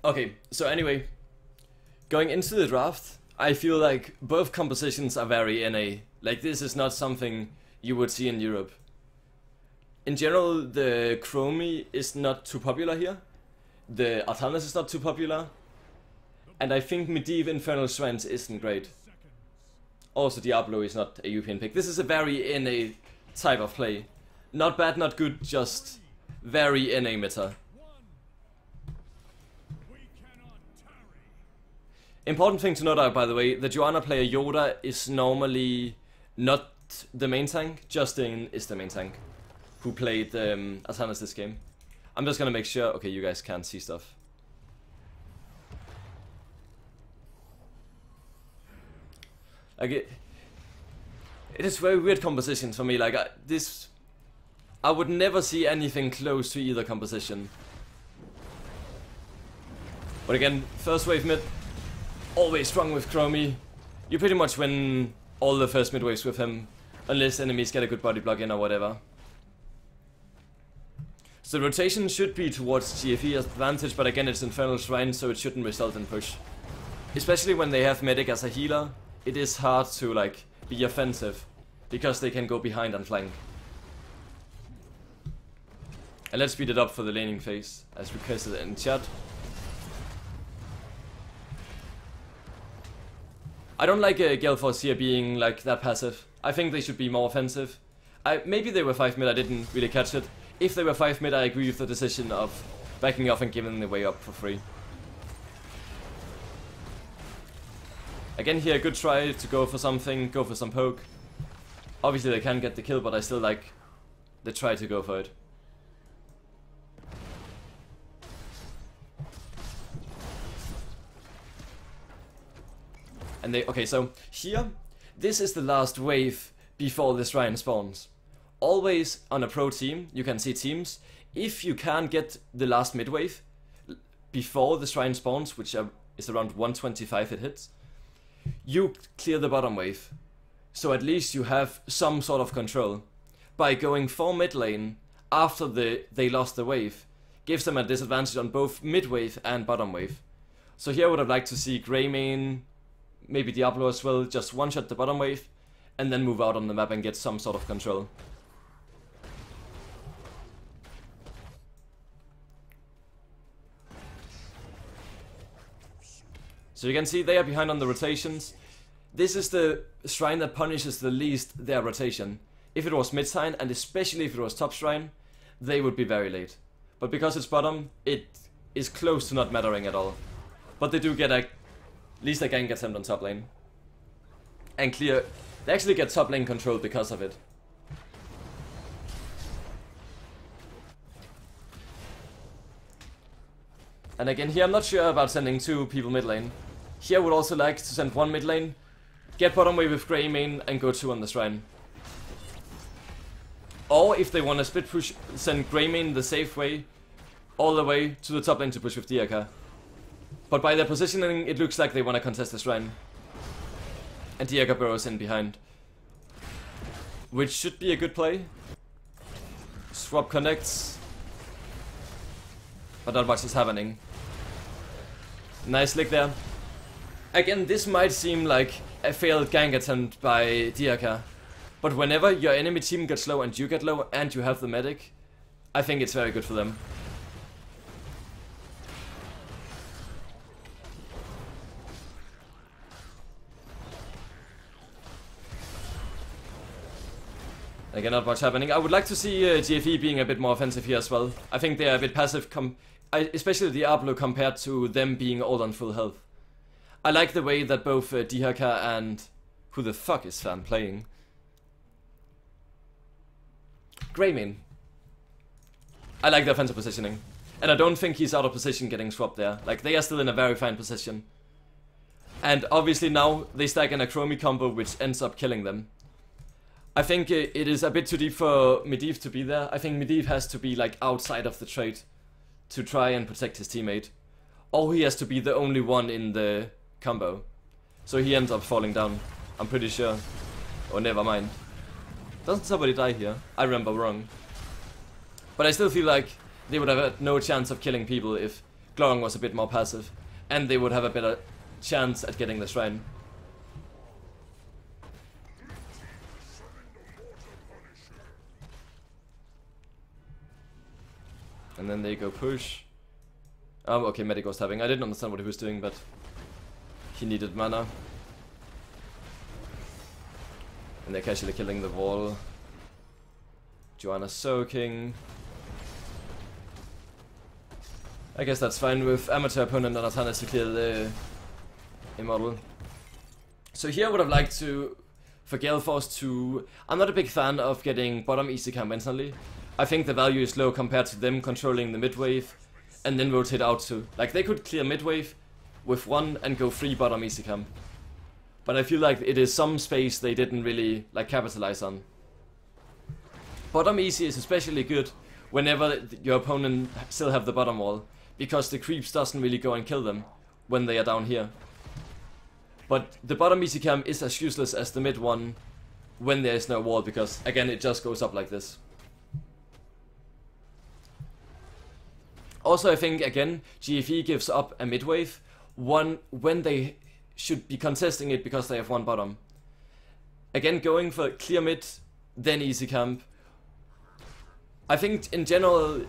Okay, so anyway, going into the draft, I feel like both compositions are very NA. Like, this is not something you would see in Europe. In general, the Chromie is not too popular here. The Artanis is not too popular. And I think Medivh Infernal Shrines isn't great. Also, Diablo is not a European pick. This is a very NA type of play. Not bad, not good, just very NA meta. Important thing to note, by the way, the Joanna player Yoda is normally not the main tank. Justin is the main tank, who played Artanis this game. I'm just gonna make sure. Okay, you guys can't see stuff. Like it is very weird compositions for me. Like I would never see anything close to either composition. But again, first wave mid, always strong with Chromie. You pretty much win all the first mid waves with him, unless enemies get a good body block in or whatever. So the rotation should be towards GFE advantage, but again it's Infernal Shrine, so it shouldn't result in push. Especially when they have Medic as a healer, it is hard to like be offensive, because they can go behind and flank. And let's speed it up for the laning phase, as requested in chat. I don't like Galeforce here being like that passive. I think they should be more offensive. Maybe they were 5 mid, I didn't really catch it. If they were 5 mid, I agree with the decision of backing off and giving the way up for free. Again here, good try to go for something, go for some poke. Obviously they can get the kill, but I still like the try to go for it. And they, okay, so here, this is the last wave before the shrine spawns. Always on a pro team, you can see teams, if you can't get the last mid wave before the shrine spawns, which is around 125 it hits, you clear the bottom wave. So at least you have some sort of control. By going for mid lane after they lost the wave, gives them a disadvantage on both mid wave and bottom wave. So here I would have liked to see Greymane, maybe Diablo as well, just one-shot the bottom wave, and then move out on the map and get some sort of control. So you can see they are behind on the rotations. This is the shrine that punishes the least their rotation. If it was mid-shrine, and especially if it was top shrine, they would be very late. But because it's bottom, it is close to not mattering at all. But they do get at least a gank attempt on top lane. And clear, they actually get top lane control because of it. And again here I'm not sure about sending 2 people mid lane. Here I would also like to send 1 mid lane, get bottom wave with Greymane and go 2 on the shrine. Or if they want to split push, send Greymane the safe way all the way to the top lane to push with Diaka. But by their positioning it looks like they want to contest the shrine. And Diaka burrows in behind, which should be a good play. Swap connects, but not much is happening. Nice lick there. Again, this might seem like a failed gank attempt by Diaka, but whenever your enemy team gets low and you get low and you have the medic, I think it's very good for them. Again, not much happening. I would like to see GFE being a bit more offensive here as well. I think they are a bit passive, especially Diablo compared to them being all on full health. I like the way that both Dihaka and... who the fuck is Fan playing? Greymane. I like the offensive positioning. And I don't think he's out of position getting swapped there. Like, they are still in a very fine position. And obviously now they stack in a Chromie combo which ends up killing them. I think it is a bit too deep for Medivh to be there. I think Medivh has to be like outside of the trade to try and protect his teammate. Or he has to be the only one in the combo. So he ends up falling down, I'm pretty sure. Oh, never mind. Doesn't somebody die here? I remember wrong. But I still feel like they would have had no chance of killing people if Glorong was a bit more passive, and they would have a better chance at getting the shrine. And then they go push. Oh, okay, Medic was tapping. I didn't understand what he was doing, but he needed mana. And they're casually killing the wall. Joanna soaking. I guess that's fine with amateur opponent and Atana to clear the Immortal. So here I would have liked to, for Gale Force to... I'm not a big fan of getting bottom easy camp instantly. I think the value is low compared to them controlling the mid wave and then rotate out to... Like, they could clear mid wave with 1 and go 3 bottom easy camp. But I feel like it is some space they didn't really, like, capitalize on. Bottom easy is especially good whenever your opponent still have the bottom wall, because the creeps doesn't really go and kill them when they are down here. But the bottom easy camp is as useless as the mid one when there is no wall, because again it just goes up like this. Also I think again GFE gives up a mid wave one when they should be contesting it because they have 1 bottom. Again going for clear mid, then easy camp. I think in general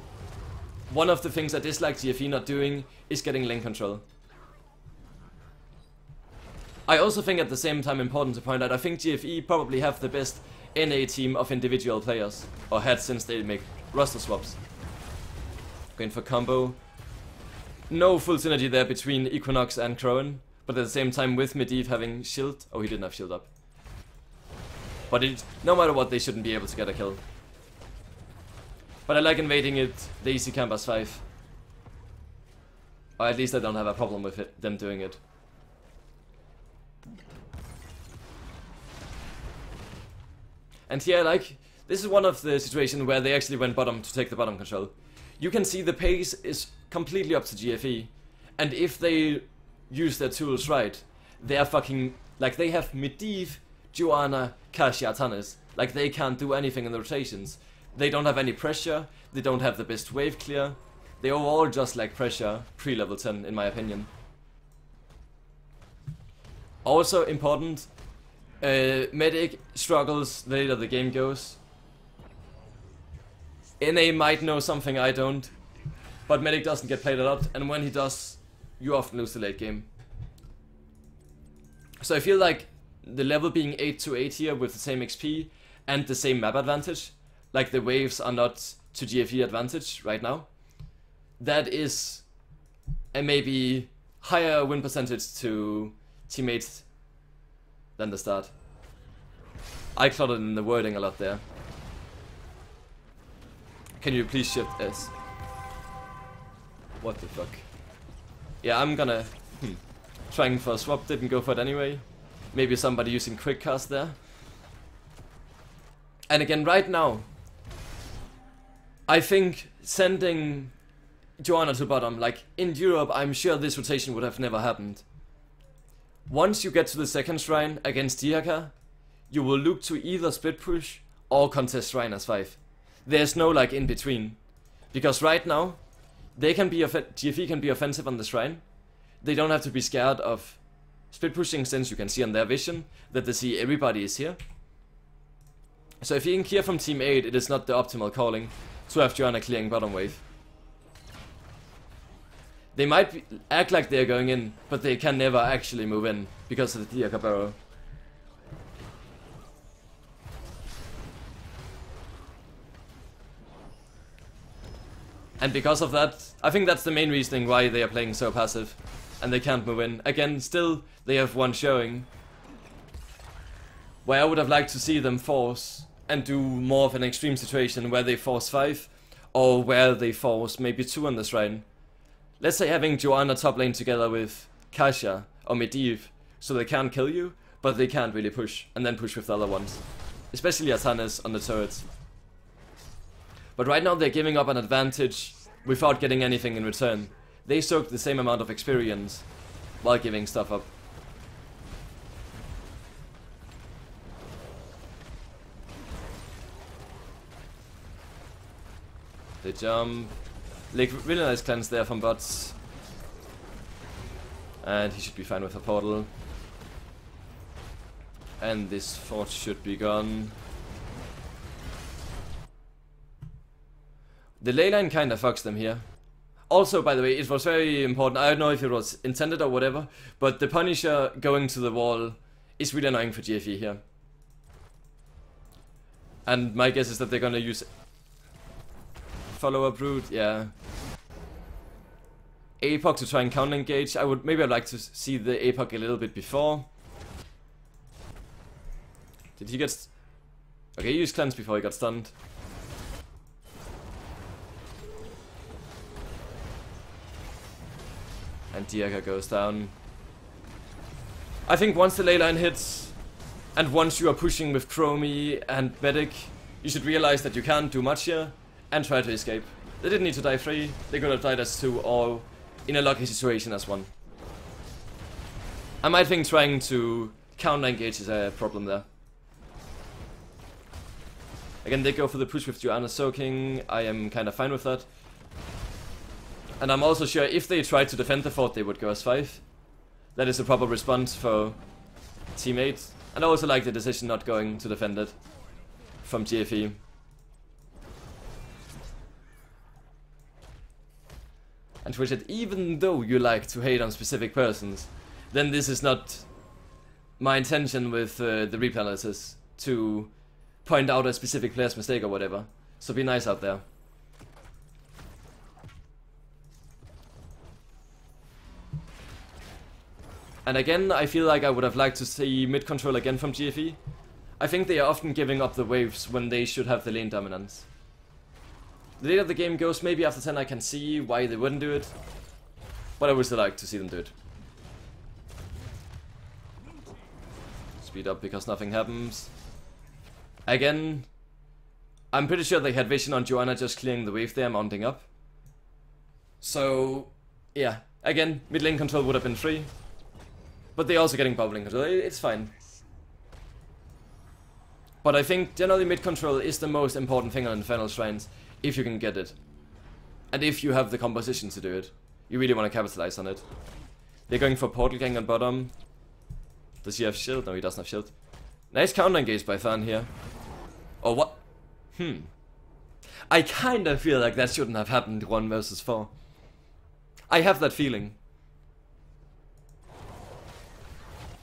one of the things I dislike GFE not doing is getting lane control. I also think at the same time important to point out, I think GFE probably have the best NA team of individual players, or had since they make roster swaps. Going for combo. No full synergy there between Equinox and Crowan, but at the same time with Medivh having shield. Oh, he didn't have shield up. But no matter what, they shouldn't be able to get a kill. But I like invading it, the easy camp as 5. Or at least I don't have a problem with them doing it. And here, like, this is one of the situations where they actually went bottom to take the bottom control. You can see the pace is completely up to GFE. And if they use their tools right, they are fucking... Like, they have Medivh, Joanna, Kasia, Tannis. Like, they can't do anything in the rotations. They don't have any pressure, they don't have the best wave clear. They overall just lack pressure pre-level 10, in my opinion. Also important, Medic struggles the later the game goes. NA might know something I don't, but Medic doesn't get played a lot, and when he does, you often lose the late game. So I feel like the level being 8 to 8 here with the same XP and the same map advantage, like the waves are not to GFE advantage right now, that is a maybe higher win percentage to teammates than the start. I cluttered in the wording a lot there. Can you please shift S? What the fuck? Yeah, I'm gonna... Trying for a swap, didn't go for it anyway. Maybe somebody using quick cast there. And again, right now, I think sending Joanna to bottom, like in Europe, I'm sure this rotation would have never happened. Once you get to the second shrine against Diaka, you will look to either split push or contest shrine as 5. There's no like in between. Because right now, they can be GFE can be offensive on the shrine. They don't have to be scared of split pushing, since you can see on their vision that they see everybody is here. So if you can clear from team 8, it is not the optimal calling to have Joanna clearing bottom wave. They might act like they're going in, but they can never actually move in because of the Diaka barrow. And because of that, I think that's the main reasoning why they are playing so passive and they can't move in. Again, still they have 1 showing, where I would have liked to see them force and do more of an extreme situation where they force 5 or where they force maybe 2 on the shrine. Let's say having Joanna top lane together with Kasia or Medivh, so they can kill you, but they can't really push, and then push with the other ones. Especially Atanas on the turrets. But right now they're giving up an advantage without getting anything in return. They soak the same amount of experience while giving stuff up. They jump. Like, really nice cleanse there from bots. And he should be fine with a portal. And this fort should be gone. The ley line kinda fucks them here. Also, by the way, it was very important, I don't know if it was intended or whatever, but the Punisher going to the wall is really annoying for GFE here. And my guess is that they're gonna use follow-up route, yeah. APOC to try and counter-engage. Maybe I'd like to see the APOC a little bit before. Did he get... Okay, he used cleanse before he got stunned. And Diaka goes down. I think once the ley line hits, and once you are pushing with Chromie and Medic, you should realize that you can't do much here, and try to escape. They didn't need to die 3, they could have died as 2, or in a lucky situation as 1. I might think trying to counter-engage is a problem there. Again, they go for the push with Joanna soaking. I am kind of fine with that. And I'm also sure if they tried to defend the fort, they would go as 5. That is a proper response for teammates. And I also like the decision not going to defend it from GFE. And Twitchet, even though you like to hate on specific persons, then this is not my intention with the replay analysis to point out a specific player's mistake or whatever. So be nice out there. And again, I feel like I would have liked to see mid control again from GFE. I think they are often giving up the waves when they should have the lane dominance. The later the game goes, maybe after 10 I can see why they wouldn't do it. But I would still like to see them do it. Speed up because nothing happens. Again, I'm pretty sure they had vision on Joanna just clearing the wave there, mounting up. So, yeah. Again, mid lane control would have been free. But they're also getting bubbling control, it's fine. But I think generally mid control is the most important thing on Infernal Shrines, if you can get it. And if you have the composition to do it. You really want to capitalize on it. They're going for Portal Gang on bottom. Does he have shield? No, he doesn't have shield. Nice counter engage by Fan here. Oh, what? I kinda feel like that shouldn't have happened 1 versus 4. I have that feeling.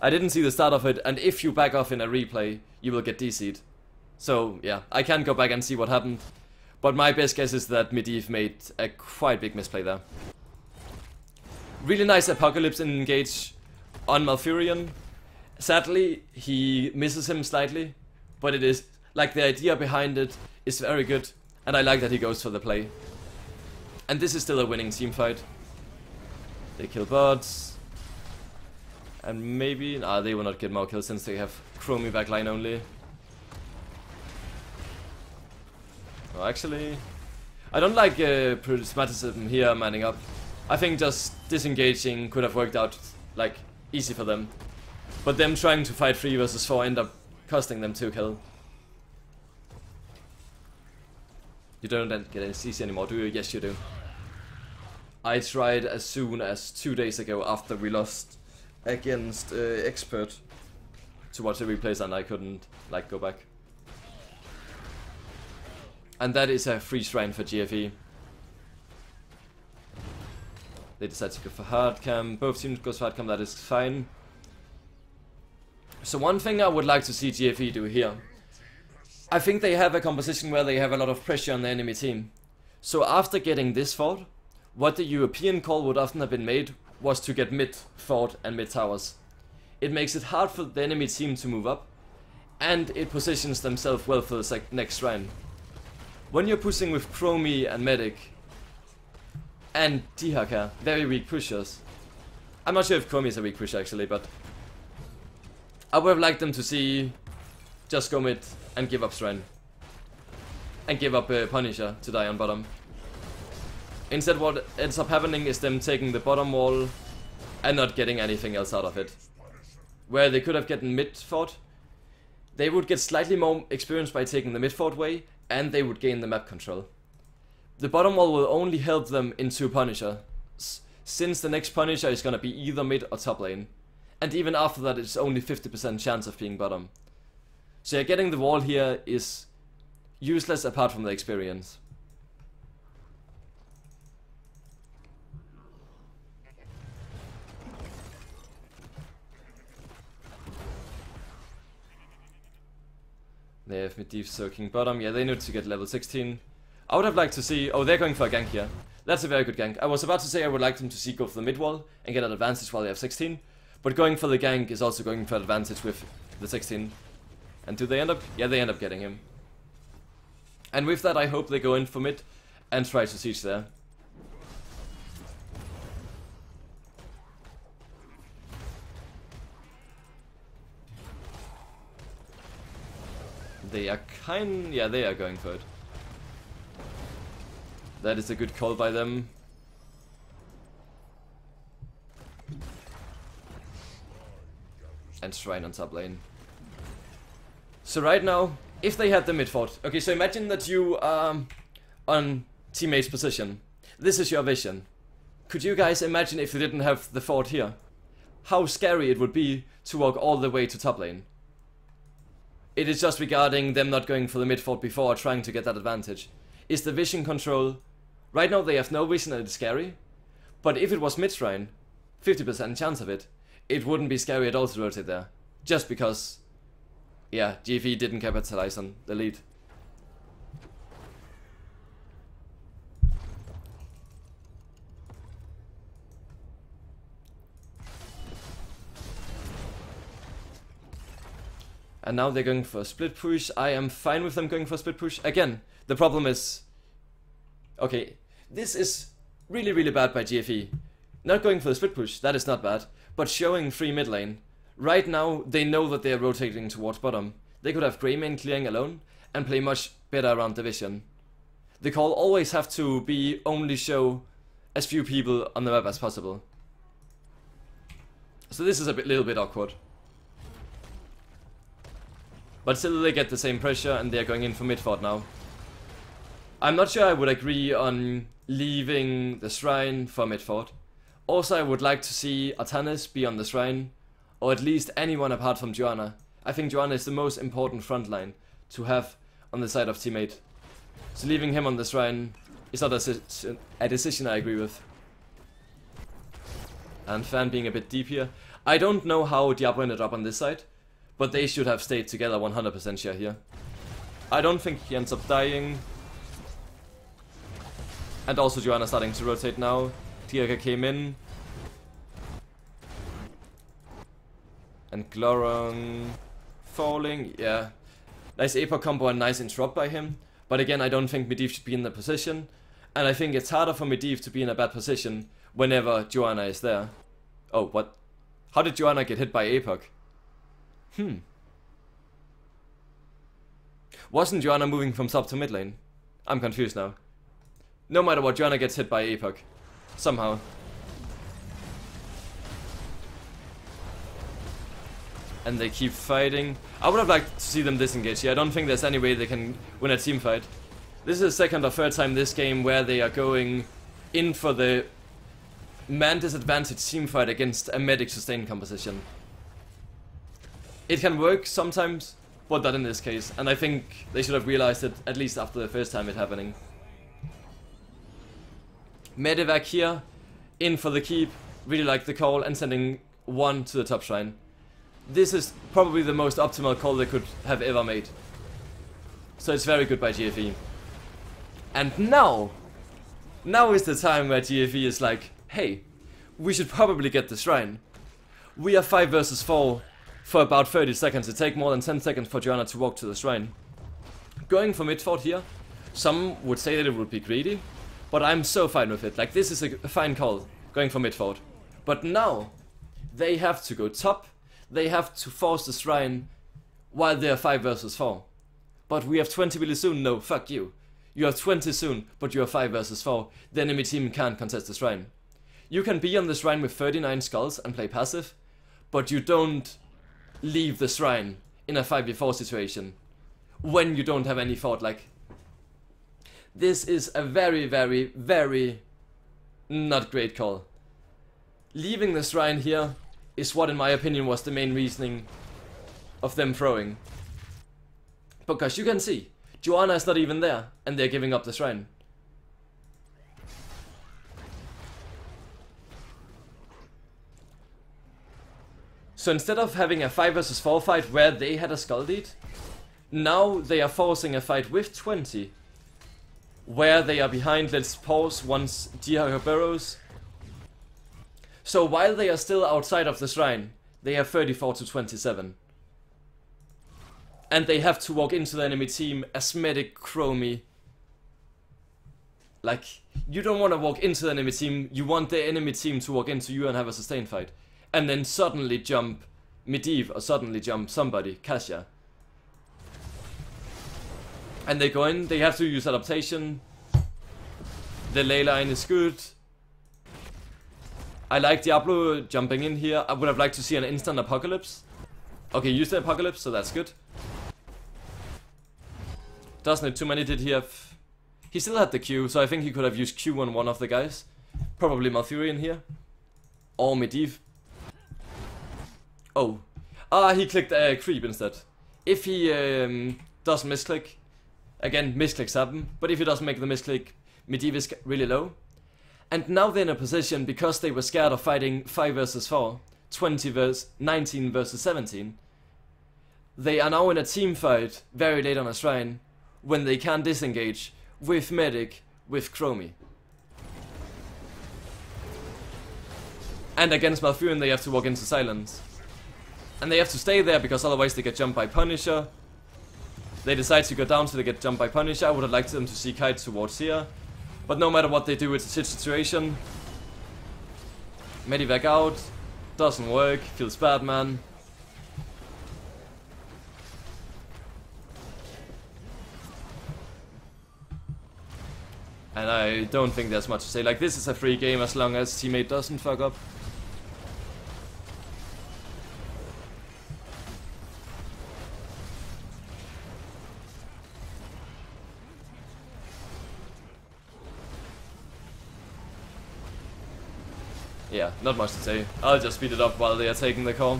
I didn't see the start of it, and if you back off in a replay, you will get DC'd. So, yeah, I can go back and see what happened. But my best guess is that Medivh made a quite big misplay there. Really nice Apocalypse engage on Malfurion. Sadly, he misses him slightly, but it is, like, the idea behind it is very good, and I like that he goes for the play. And this is still a winning team fight. They kill bots. And maybe... Nah, they will not get more kills since they have Chromie backline only. Oh, actually... I don't like Prismatism here manning up. I think just disengaging could have worked out, like, easy for them. But them trying to fight 3 versus 4 end up costing them 2 kill. You don't get any CC anymore, do you? Yes, you do. I tried as soon as 2 days ago after we lost against Expert to watch the replays, and I couldn't, like, go back. And that is a free shrine for GFE. They decide to go for hardcam. Both teams go for hardcam, that is fine. So one thing I would like to see GFE do here. I think they have a composition where they have a lot of pressure on the enemy team. So after getting this fort, what the European call would often have been made was to get mid fort and mid towers. It makes it hard for the enemy team to move up, and it positions themselves well for the next shrine. When you're pushing with Chromie and Medic and Dihaka, very weak pushers. I'm not sure if Chromie is a weak pusher actually, but I would have liked them to see just go mid and give up shrine. And give up Punisher to die on bottom. Instead what ends up happening is them taking the bottom wall and not getting anything else out of it. Where they could have gotten mid fort, they would get slightly more experience by taking the mid fort way, and they would gain the map control. The bottom wall will only help them into Punisher, since the next Punisher is gonna be either mid or top lane. And even after that, it's only 50% chance of being bottom. So yeah, getting the wall here is useless apart from the experience. They have Medivh soaking bottom. Yeah, they need to get level 16. I would have liked to see... Oh, they're going for a gank here. That's a very good gank. I was about to say I would like them to see go for the mid wall and get an advantage while they have 16. But going for the gank is also going for advantage with the 16. And do they end up... Yeah, they end up getting him. And with that, I hope they go in for mid and try to siege there. They are yeah, they are going for it. That is a good call by them. And Shrine on top lane. So right now, if they had the mid fort, okay, so imagine that you are on teammate's position. This is your vision. Could you guys imagine if they didn't have the fort here? How scary it would be to walk all the way to top lane. It is just regarding them not going for the mid fort before trying to get that advantage. Is the vision control... Right now they have no vision and it's scary. But if it was mid shrine, 50% chance of it, it wouldn't be scary at all to rotate there. Just because, yeah, GFE didn't capitalize on the lead. And now they're going for a split push. I am fine with them going for a split push. Again, the problem is... Okay, this is really, really bad by GFE. Not going for the split push, that is not bad. But showing free mid lane. Right now, they know that they are rotating towards bottom. They could have Greymane clearing alone and play much better around the vision. The call always have to be only show as few people on the map as possible. So this is a little bit awkward. But still they get the same pressure and they're going in for mid fort now. I'm not sure I would agree on leaving the shrine for mid fort. Also I would like to see Artanis be on the shrine, or at least anyone apart from Joanna. I think Joanna is the most important frontline to have on the side of teammate. So leaving him on the shrine is not a decision I agree with. And Fan being a bit deep here. I don't know how Diablo ended up on this side, but they should have stayed together 100% sure here. I don't think he ends up dying. And also Joanna starting to rotate now. Tirka came in. And Glorong falling, yeah. Nice APOC combo and nice interrupt by him. But again, I don't think Medivh should be in the position. And I think it's harder for Medivh to be in a bad position whenever Joanna is there. Oh, what? How did Joanna get hit by APOC? Wasn't Joanna moving from top to mid lane? I'm confused now. No matter what, Joanna gets hit by APOC. Somehow. And they keep fighting. I would have liked to see them disengage here. I don't think there's any way they can win a team fight. This is the second or third time this game where they are going in for the man disadvantage team fight against a medic sustain composition. It can work sometimes, but not in this case. And I think they should have realized it at least after the first time it happening. Medivac here, in for the keep, really like the call and sending one to the top shrine. This is probably the most optimal call they could have ever made. So it's very good by GFE. And now is the time where GFE is like, hey, we should probably get the shrine. We are 5 versus 4 for about 30 seconds. It takes more than 10 seconds for Joanna to walk to the shrine. Going for mid fort here, some would say that it would be greedy. But I'm so fine with it. Like, this is a fine call, going for mid fort. But now, they have to go top. They have to force the shrine while they're 5 versus 4. But we have 20 really soon. No, fuck you. You have 20 soon, but you are 5 versus 4. The enemy team can't contest the shrine. You can be on the shrine with 39 skulls and play passive, but you don't leave the shrine in a 5v4 situation when you don't have any fort. Like, this is a very, very, very not great call. leaving the shrine here is what, in my opinion, was the main reasoning of them throwing. Because you can see, Joanna is not even there, and they're giving up the shrine. So instead of having a 5 vs 4 fight where they had a skull lead, now they are forcing a fight with 20, where they are behind. Let's pause once Gia burrows. So while they are still outside of the shrine, they have 34 to 27. And they have to walk into the enemy team as medic Chromie. Like, you don't want to walk into the enemy team, you want the enemy team to walk into you and have a sustained fight. And then suddenly jump Medivh or suddenly jump somebody, Kasia. And they go in, they have to use adaptation. The ley line is good. I like Diablo jumping in here. I would have liked to see an instant apocalypse. Okay, use the apocalypse, so that's good. Doesn't need too many, did he have... He still had the Q, so I think he could have used Q on one of the guys. Probably Malfurion here. Or Medivh. Oh. He clicked creep instead. If he doesn't misclick, again, misclicks happen, but if he doesn't make the misclick, Medivh is really low. And now they're in a position, because they were scared of fighting 5 vs 4, 19 versus 17, they are now in a team fight very late on a shrine, when they can disengage with medic, with Chromie. And against Malfurion they have to walk into silence. And they have to stay there because otherwise they get jumped by Punisher. They decide to go down so they get jumped by Punisher. I would have liked them to see Kite towards here. But no matter what they do, it's a shit situation. Medivac out. Doesn't work. Feels bad, man. And I don't think there's much to say. Like, this is a free game as long as teammate doesn't fuck up. Yeah, not much to say. I'll just speed it up while they are taking the call.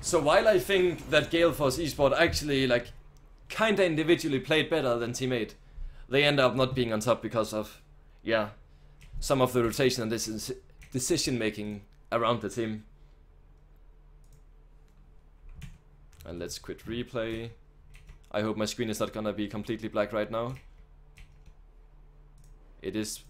So while I think that Gale Force Esport actually, like, kinda individually played better than teammate, they end up not being on top because of, yeah, some of the rotation and this decision making around the team. And let's quit replay. I hope my screen is not gonna be completely black right now. It is